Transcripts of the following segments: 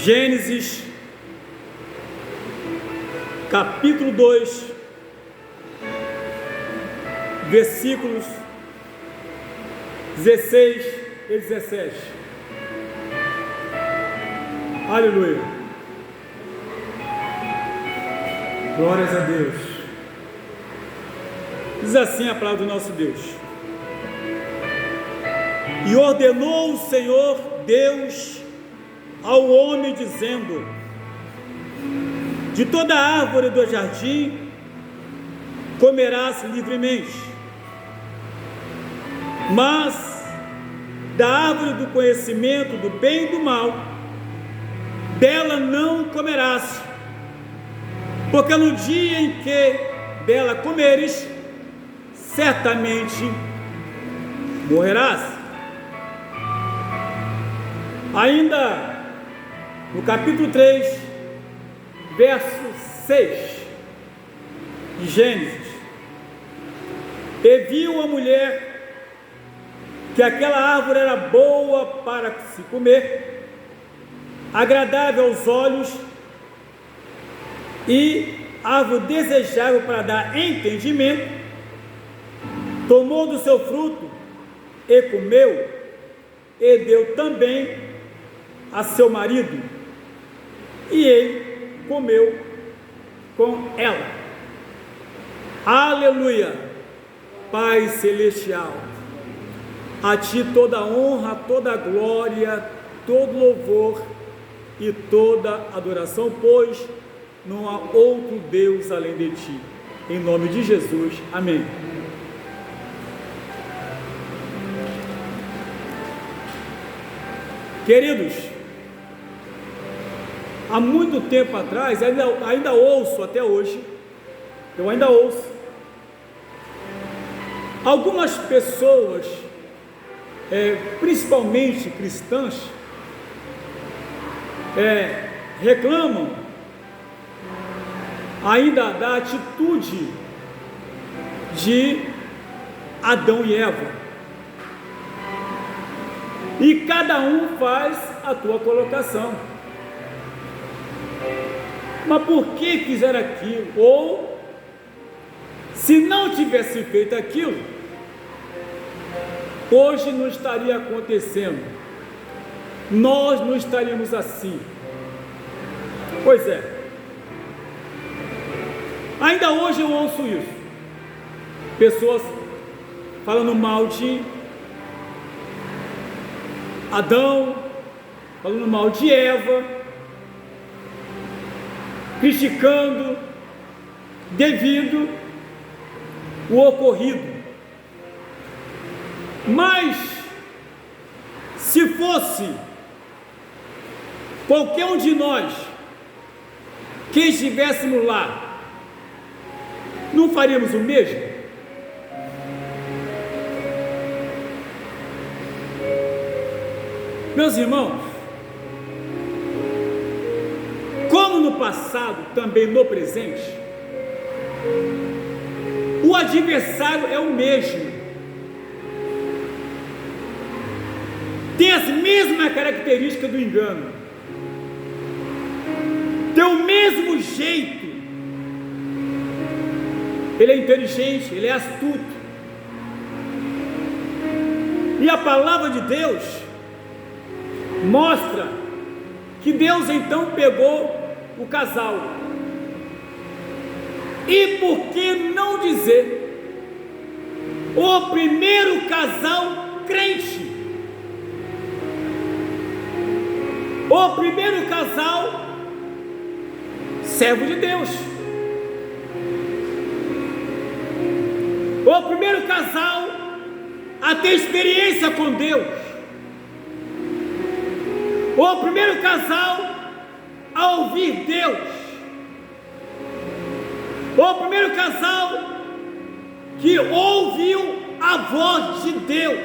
Gênesis, capítulo 2, versículos 16 e 17. Aleluia. Glórias a Deus. Diz assim a palavra do nosso Deus: e ordenou o Senhor Deus ao homem, dizendo: de toda árvore do jardim comerás livremente, mas da árvore do conhecimento do bem e do mal, dela não comerás, porque no dia em que dela comeres, certamente morrerás. Ainda no capítulo 3, verso 6 de Gênesis: e viu a mulher que aquela árvore era boa para se comer, agradável aos olhos, e árvore desejável para dar entendimento. Tomou do seu fruto e comeu, e deu também a seu marido, e ele comeu com ela. Aleluia. Pai celestial, a ti toda honra, toda glória, todo louvor e toda adoração, pois não há outro Deus além de ti. Em nome de Jesus, amém. Queridos, há muito tempo atrás, ainda ouço até hoje, eu ainda ouço algumas pessoas, principalmente cristãs, reclamam ainda da atitude de Adão e Eva, e cada um faz a tua colocação. Mas por que fizeram aquilo? Ou, se não tivesse feito aquilo, hoje não estaria acontecendo, nós não estaríamos assim. Pois é, ainda hoje eu ouço isso, pessoas falando mal de Adão, falando mal de Eva, criticando devido o ocorrido. Mas se fosse qualquer um de nós que estivéssemos lá, não faríamos o mesmo? Meus irmãos, como no passado, também no presente, o adversário é o mesmo, tem as mesmas características do engano, tem o mesmo jeito, ele é inteligente, ele é astuto, e a palavra de Deus mostra que Deus então pegou o casal, e por que não dizer o primeiro casal crente, o primeiro casal servo de Deus, o primeiro casal a ter experiência com Deus, o primeiro casal a ouvir Deus, o primeiro casal que ouviu a voz de Deus,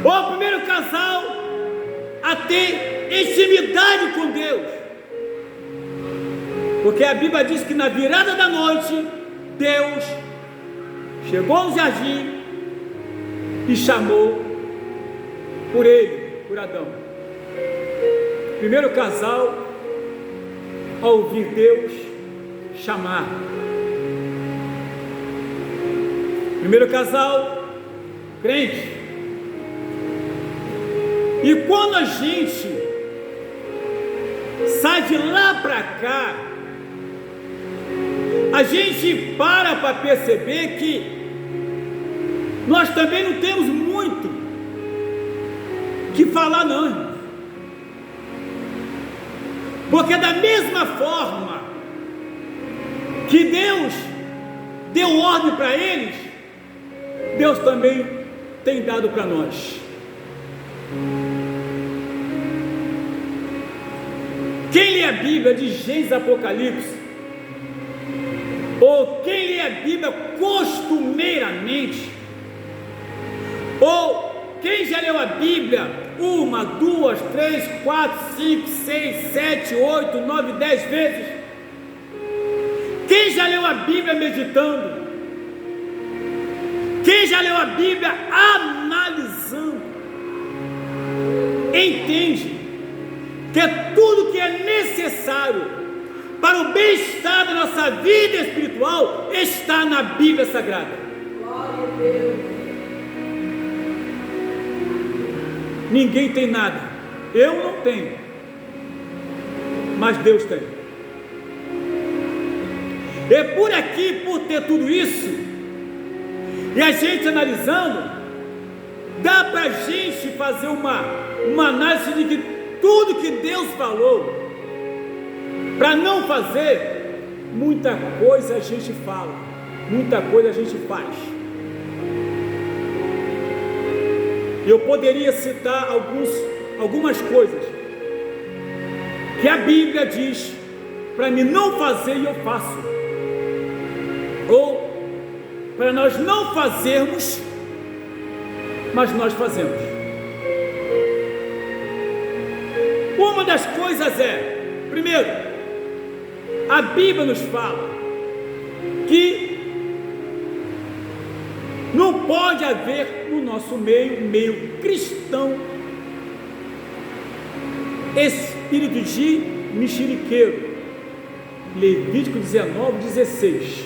o primeiro casal a ter intimidade com Deus, porque a Bíblia diz que na virada da noite Deus chegou no jardim e chamou por ele, por Adão. Primeiro casal a ouvir Deus chamar. Primeiro casal, crente. E quando a gente sai de lá para cá, a gente para perceber que nós também não temos muito que falar, não. Porque da mesma forma que Deus deu ordem para eles, Deus também tem dado para nós. Quem lê a Bíblia de Gênesis e Apocalipse, ou quem lê a Bíblia costumeiramente, ou quem já leu a Bíblia 1, 2, 3, 4, 5, 6, 7, 8, 9, 10 vezes, quem já leu a Bíblia meditando, quem já leu a Bíblia analisando, entende que tudo que é necessário para o bem-estar da nossa vida espiritual está na Bíblia Sagrada. Glória a Deus. Ninguém tem nada, eu não tenho, mas Deus tem. É por aqui, por ter tudo isso, e a gente analisando, dá para a gente fazer uma análise de que tudo que Deus falou para não fazer, muita coisa a gente fala, muita coisa a gente faz. Eu poderia citar algumas coisas que a Bíblia diz para mim não fazer e eu faço, ou para nós não fazermos, mas nós fazemos. Uma das coisas é, primeiro, a Bíblia nos fala que não pode haver no nosso meio cristão, espírito de mexeriqueiro. Levítico 19:16.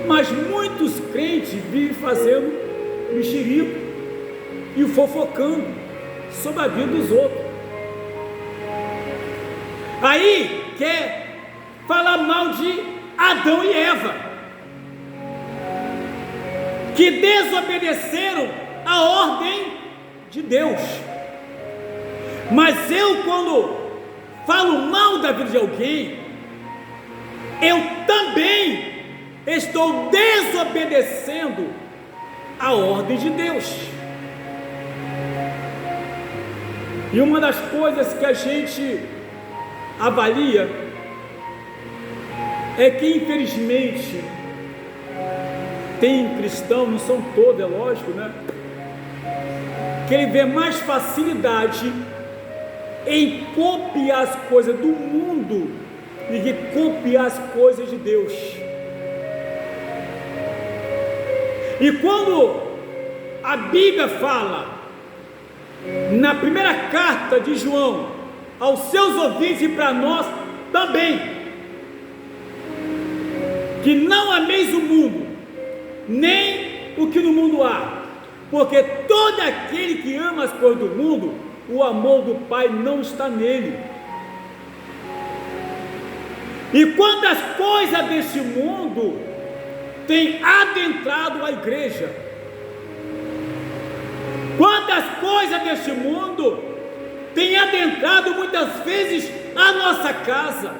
Mas muitos crentes vivem fazendo mexerico e fofocando sobre a vida dos outros. Aí quer falar mal de Adão e Eva, que desobedeceram a ordem de Deus. Mas eu, quando falo mal da vida de alguém, eu também estou desobedecendo a ordem de Deus. E uma das coisas que a gente avalia é que, infelizmente, tem cristão, não são todos, é lógico, né? Que ele vê mais facilidade em copiar as coisas do mundo do que copiar as coisas de Deus. E quando a Bíblia fala, na primeira carta de João, aos seus ouvintes e para nós também, que não ameis o mundo, nem o que no mundo há, porque todo aquele que ama as coisas do mundo, o amor do Pai não está nele. E quantas coisas deste mundo têm adentrado a igreja? Quantas coisas deste mundo têm adentrado muitas vezes a nossa casa?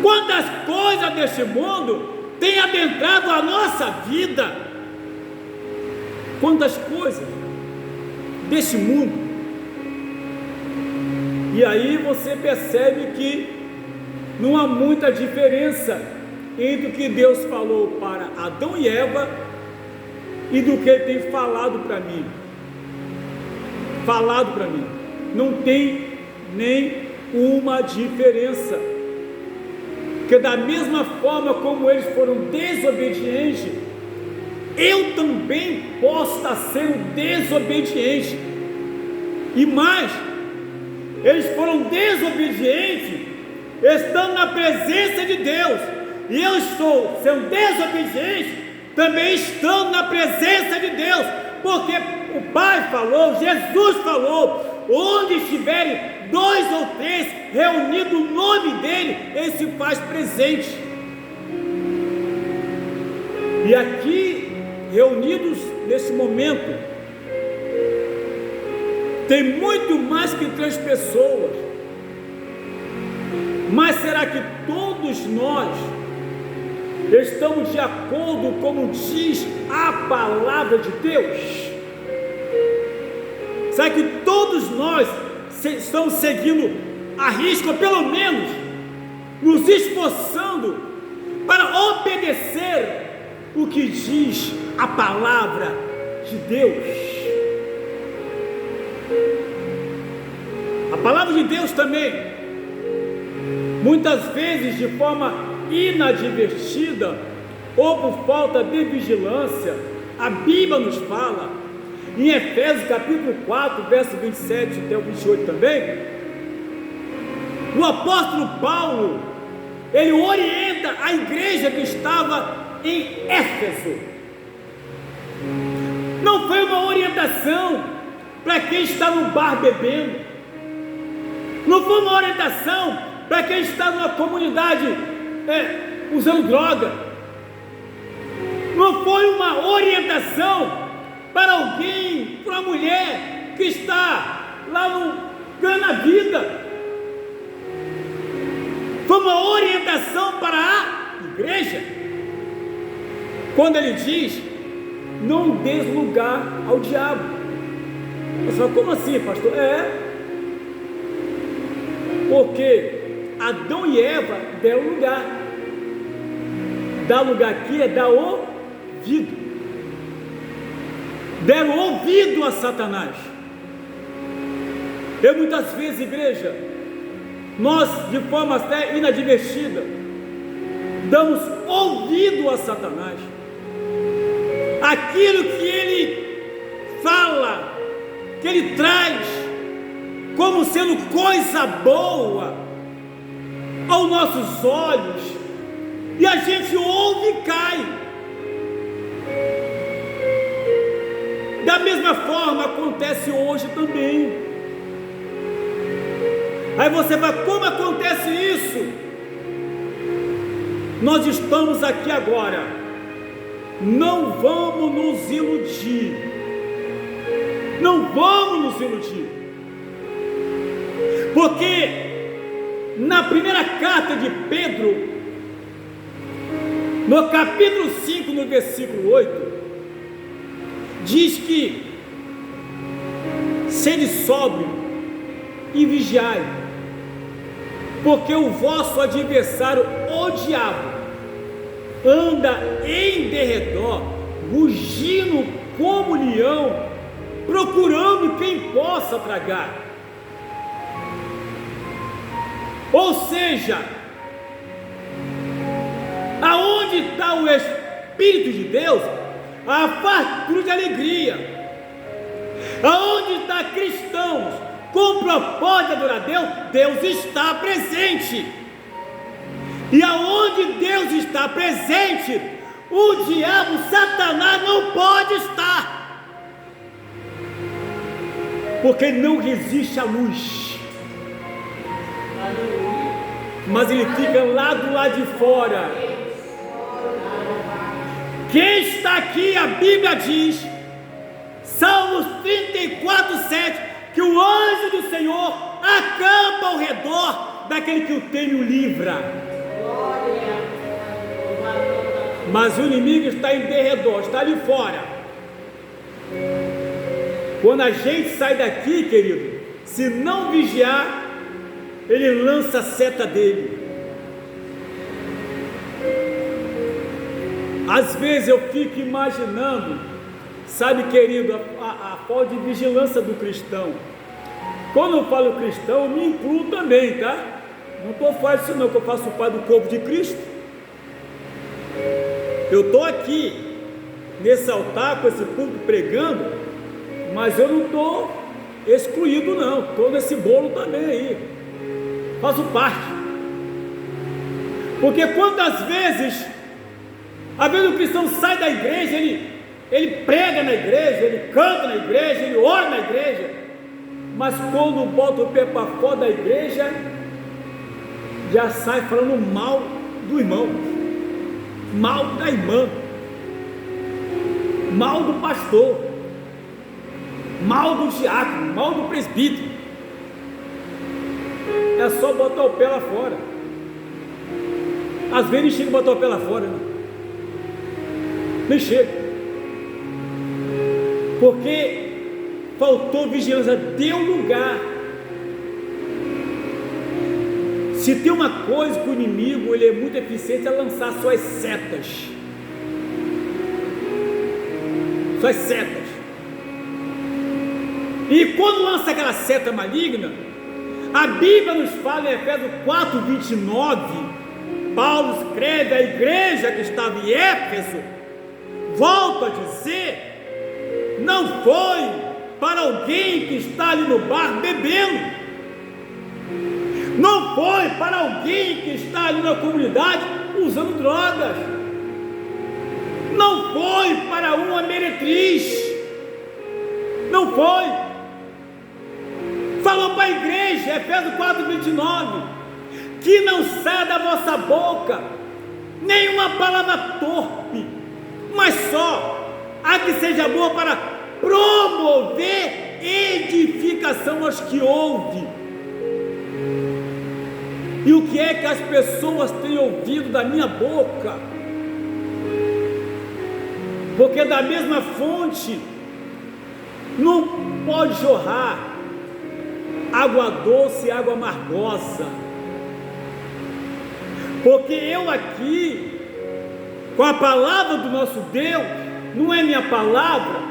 Quantas coisas deste mundo têm adentrado a nossa vida? Quantas coisas deste mundo? E aí você percebe que não há muita diferença entre o que Deus falou para Adão e Eva e do que Ele tem falado para mim. Não tem nem uma diferença. Porque da mesma forma como eles foram desobedientes, eu também posso estar sendo desobediente. E mais, eles foram desobedientes, estando na presença de Deus. E eu estou sendo desobediente, também estando na presença de Deus, porque o Pai falou, Jesus falou: onde estiverem 2 ou 3 reunidos no nome dele, ele se faz presente. E aqui, reunidos nesse momento, tem muito mais que 3 pessoas. Mas será que todos nós estamos de acordo como diz a palavra de Deus? Será que todos nós estamos seguindo a risca, pelo menos nos esforçando para obedecer o que diz a palavra de Deus? A palavra de Deus também, muitas vezes de forma inadvertida ou por falta de vigilância, a Bíblia nos fala, em Efésios capítulo 4, verso 27 até o 28 também, o apóstolo Paulo, ele orienta a igreja que estava em Éfeso. Não foi uma orientação para quem está no bar bebendo, não foi uma orientação para quem está numa comunidade usando droga, não foi uma orientação para alguém, para uma mulher que está lá no ganhando a vida. Foi uma orientação para a igreja, quando ele diz: não dê lugar ao diabo. Você fala: como assim, pastor? Porque Adão e Eva deram lugar. Dar lugar aqui é dar ouvido. Deram ouvido a Satanás. E muitas vezes, igreja, nós, de forma até inadvertida, damos ouvido a Satanás. Aquilo que ele fala, que ele traz como sendo coisa boa aos nossos olhos, e a gente ouve e cai. Da mesma forma acontece hoje também. Aí você vai: como acontece isso? Nós estamos aqui agora, não vamos nos iludir, não vamos nos iludir, porque na primeira carta de Pedro, no capítulo 5, no versículo 8, diz que: sede sóbrio e vigiai, porque o vosso adversário, o diabo, anda em derredor, rugindo como leão, procurando quem possa tragar. Ou seja, aonde está o Espírito de Deus, a fartura de alegria. Aonde está cristãos com propósito de adorar a Deus, Deus está presente. E aonde Deus está presente, o diabo, Satanás, não pode estar, porque ele não resiste à luz. Mas ele fica lá do lado de fora. Quem está aqui, a Bíblia diz, Salmos 34:7, que o anjo do Senhor acampa ao redor daquele que o teme e o livra. Mas o inimigo está em derredor, está ali fora. Quando a gente sai daqui, querido, se não vigiar, ele lança a seta dele. Às vezes eu fico imaginando, sabe, querido, a falta de vigilância do cristão. Quando eu falo cristão, eu me incluo também, tá? Não estou fazendo isso não, que eu faço parte do corpo de Cristo. Eu estou aqui, nesse altar, com esse púlpito pregando, mas eu não estou excluído não, estou nesse bolo também aí, faço parte. Porque quantas vezes o cristão sai da igreja, ele prega na igreja, ele canta na igreja, ele ora na igreja, mas quando bota o pé para fora da igreja, já sai falando mal do irmão, mal da irmã, mal do pastor, mal do diácono, mal do presbítero. É só botar o pé lá fora. Às vezes nem chega a botar o pé lá fora, né? Nem chega, porque faltou vigilância. Deu lugar. Se tem uma coisa que o inimigo ele é muito eficiente, é lançar suas setas. Suas setas. E quando lança aquela seta maligna, a Bíblia nos fala em Efésios 4:29, Paulo escreve à igreja que estava em Éfeso, volto a dizer, não foi para alguém que está ali no bar bebendo, não foi para alguém que está ali na comunidade usando drogas, não foi para uma meretriz, não foi. Falou para a igreja, Efésios 4:29, que não saia da vossa boca nenhuma palavra torpe, mas só a que seja boa para promover edificação aos que ouvem. E o que é que as pessoas têm ouvido da minha boca? Porque da mesma fonte não pode jorrar água doce e água amargosa. Porque eu aqui, com a palavra do nosso Deus, não é minha palavra,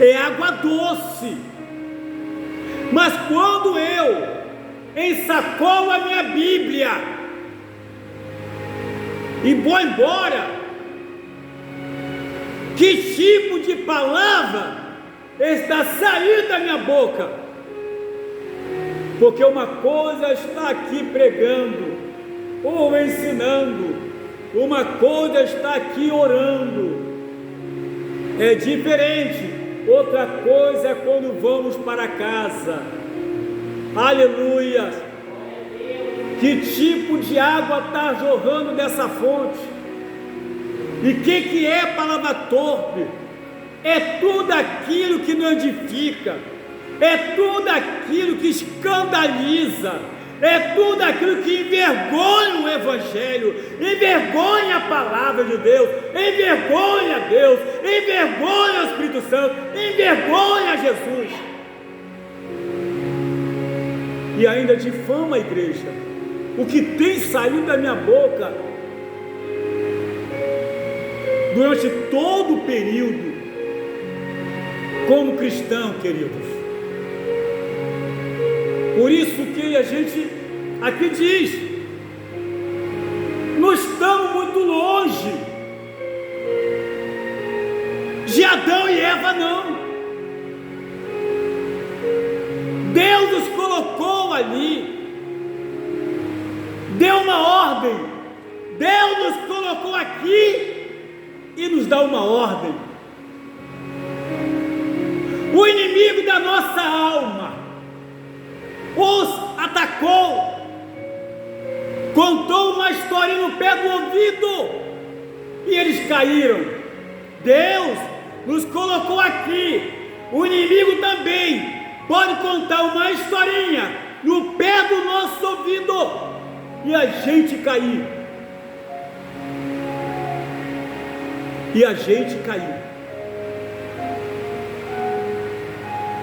é água doce. Mas quando eu ensacolo a minha Bíblia e vou embora, que tipo de palavra está saindo da minha boca? Porque uma coisa está aqui pregando ou ensinando, uma coisa está aqui orando, é diferente. Outra coisa é quando vamos para casa. Aleluia! Que tipo de água está jorrando dessa fonte? E o que é palavra torpe? É tudo aquilo que não edifica, é tudo aquilo que escandaliza, é tudo aquilo que envergonha o Evangelho, envergonha a palavra de Deus, envergonha Deus, envergonha o Espírito Santo, envergonha Jesus. E ainda difama a igreja. O que tem saído da minha boca durante todo o período como cristão, queridos. Por isso que a gente aqui diz, não estamos muito longe de Adão e Eva, não. Deus nos colocou ali, deu uma ordem, Deus nos colocou aqui e nos dá uma ordem. O inimigo da nossa alma os atacou, contou uma história no pé do ouvido e eles caíram. Deus nos colocou aqui, o inimigo também pode contar uma historinha no pé do nosso ouvido e a gente cair. E a gente caiu.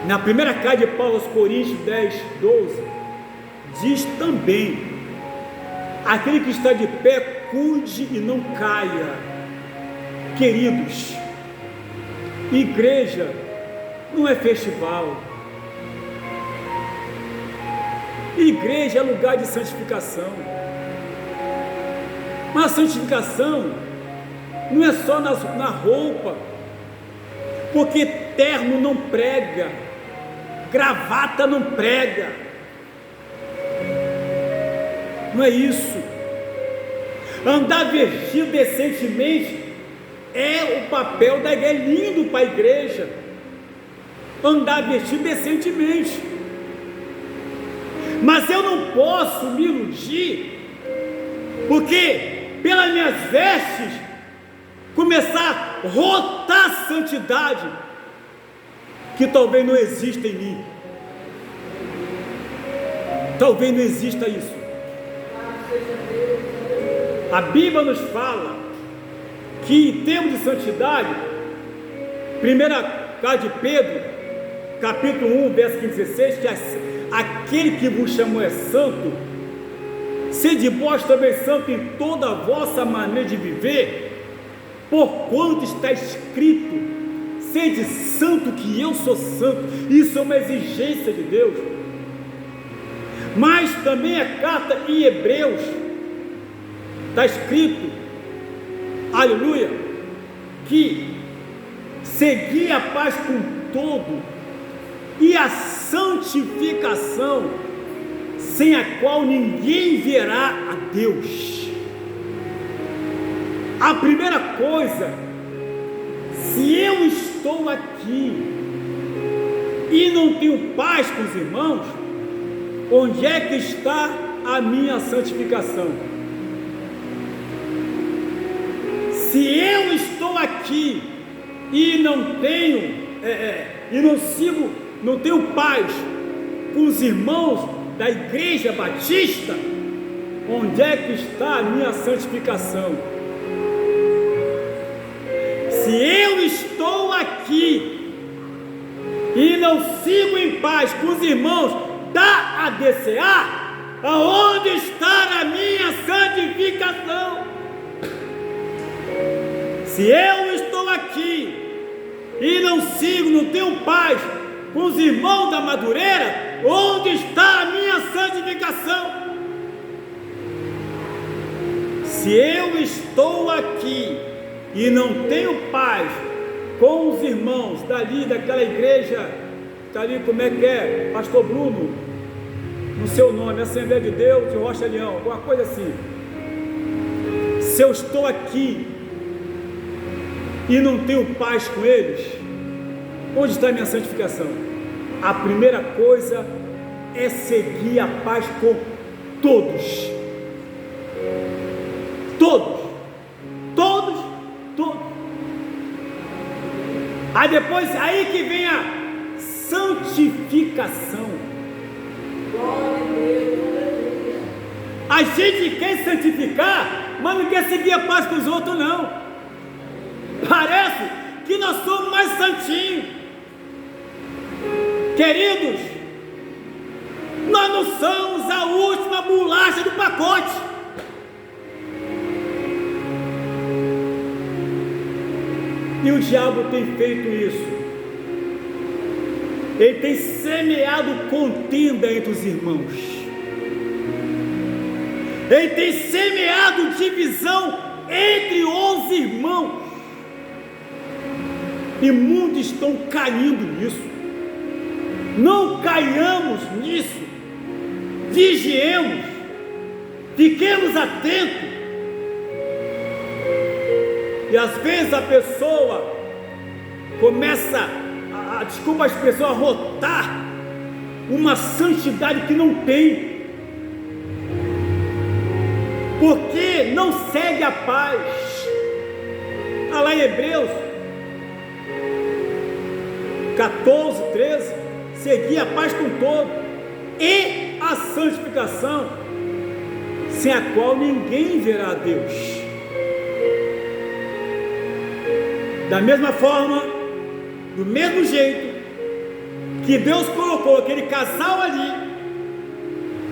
Na primeira carta de Paulo aos Coríntios 10:12, diz também: aquele que está de pé, cuide e não caia. Queridos, igreja não é festival, igreja é lugar de santificação. Mas a santificação não é só na roupa, porque terno não prega, gravata não prega. Não é isso. Andar vestido decentemente é o papel da igreja, é lindo para a igreja. Andar vestido decentemente. Mas eu não posso me iludir, porque pelas minhas vestes começar a rotar santidade que talvez não exista em mim. Talvez não exista isso. A Bíblia nos fala que em termos de santidade, primeira carta de Pedro, capítulo 1, verso 15 e 16, que aquele que vos chamou é santo, sede vós também santo em toda a vossa maneira de viver, porquanto está escrito, sede santo que eu sou santo. Isso é uma exigência de Deus. Mas também a carta em Hebreus, está escrito, aleluia, que segui a paz com todo e a santificação, sem a qual ninguém verá a Deus. A primeira coisa, se eu estou aqui e não tenho paz com os irmãos, onde é que está a minha santificação? Se eu estou aqui e não tenho, não tenho paz com os irmãos da Igreja Batista, onde é que está a minha santificação? Se eu estou aqui e não sigo em paz com os irmãos da ADCA, aonde está a minha santificação? Se eu estou aqui e não sigo, não tenho paz com os irmãos da Madureira, onde está a minha santificação? Se eu estou aqui e não tenho paz com os irmãos dali, daquela igreja, está ali, como é que é? Pastor Bruno, no seu nome, Assembleia de Deus de Rocha Leão, alguma coisa assim. Se eu estou aqui e não tenho paz com eles, onde está a minha santificação? A primeira coisa é seguir a paz com todos. Todos. Aí depois, aí que vem a santificação. A gente quer santificar, mas não quer seguir a paz com os outros, não. Parece que nós somos mais santinhos. Queridos, nós não somos a última bolacha do pacote. E o diabo tem feito isso. Ele tem semeado contenda entre os irmãos. Ele tem semeado divisão entre os irmãos. E muitos estão caindo nisso. Não caiamos nisso. Vigiemos. Fiquemos atentos. E às vezes a pessoa começa, desculpa a expressão, a rotar uma santidade que não tem, porque não segue a paz. Está lá em Hebreus 14, 13, seguir a paz com todo e a santificação, sem a qual ninguém verá a Deus. Da mesma forma, do mesmo jeito que Deus colocou aquele casal ali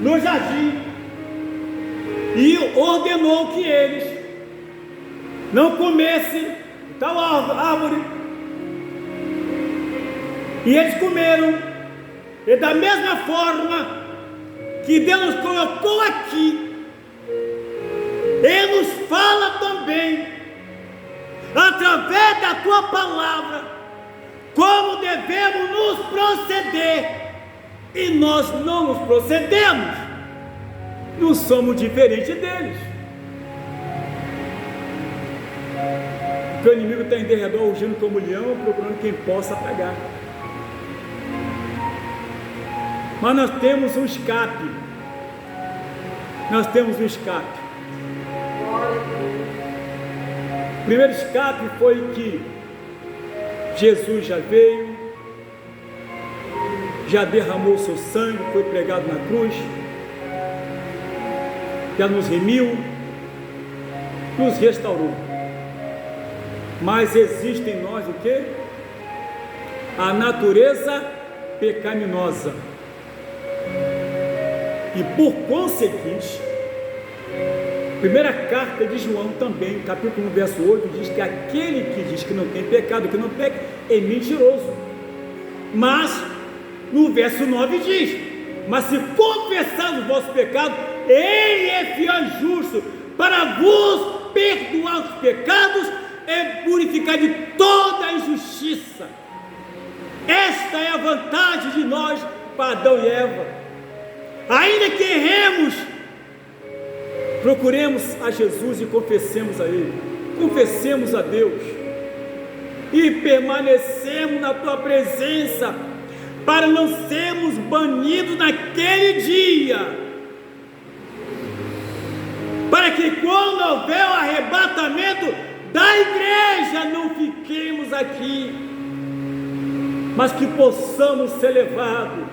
no jardim e ordenou que eles não comessem tal árvore, e eles comeram. E da mesma forma que Deus nos colocou aqui, Ele nos fala também, através da tua palavra, como devemos nos proceder e nós não nos procedemos, não somos diferentes deles. Porque o inimigo está em derredor, rugindo como leão, procurando quem possa pagar. Mas nós temos um escape. Nós temos um escape. O primeiro escape foi que Jesus já veio, já derramou seu sangue, foi pregado na cruz, já nos remiu, nos restaurou. Mas existe em nós o quê? A natureza pecaminosa. E por conseguinte, primeira carta de João também, capítulo 1, verso 8, diz que aquele que diz que não tem pecado, que não peca, é mentiroso. Mas no verso 9 diz: mas se confessar os vossos pecados, Ele é fiel e justo para vos perdoar os pecados e purificar de toda a injustiça. Esta é a vantagem de nós para Adão e Eva. Ainda que erremos, procuremos a Jesus e confessemos a Ele, confessemos a Deus e permanecemos na Tua presença, para não sermos banidos naquele dia, para que quando houver o arrebatamento da igreja, não fiquemos aqui, mas que possamos ser levados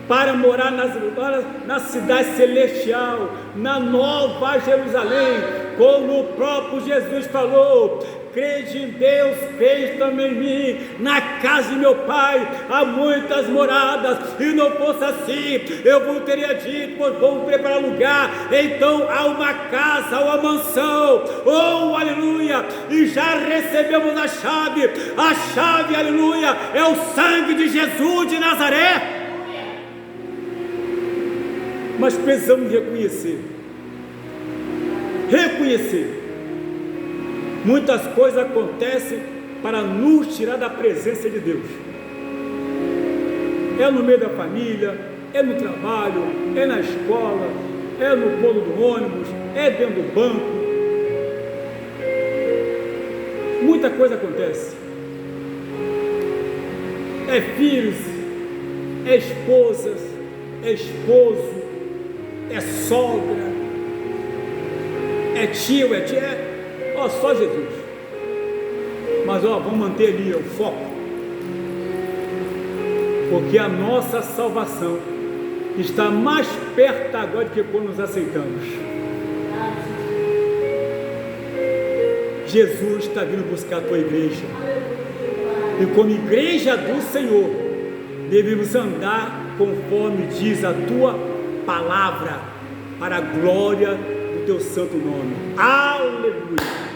para morar na cidade celestial, na nova Jerusalém, como o próprio Jesus falou: crede em Deus, crede também em mim. Na casa de meu pai há muitas moradas, e não fosse assim, eu vos teria dito, pois vou preparar lugar. Então há uma casa, há uma mansão, oh aleluia, e já recebemos a chave, aleluia, é o sangue de Jesus de Nazaré. Mas precisamos reconhecer, muitas coisas acontecem para nos tirar da presença de Deus. É no meio da família, é no trabalho, é na escola, é no ponto do ônibus, é dentro do banco. Muita coisa acontece. É filhos, é esposas, é esposo, é sogra, é tio, é tia, só Jesus. Mas vamos manter ali o foco, porque a nossa salvação está mais perto agora do que quando nos aceitamos. Jesus está vindo buscar a tua igreja, e como igreja do Senhor, devemos andar conforme diz a tua palavra, para a glória do teu santo nome. Aleluia.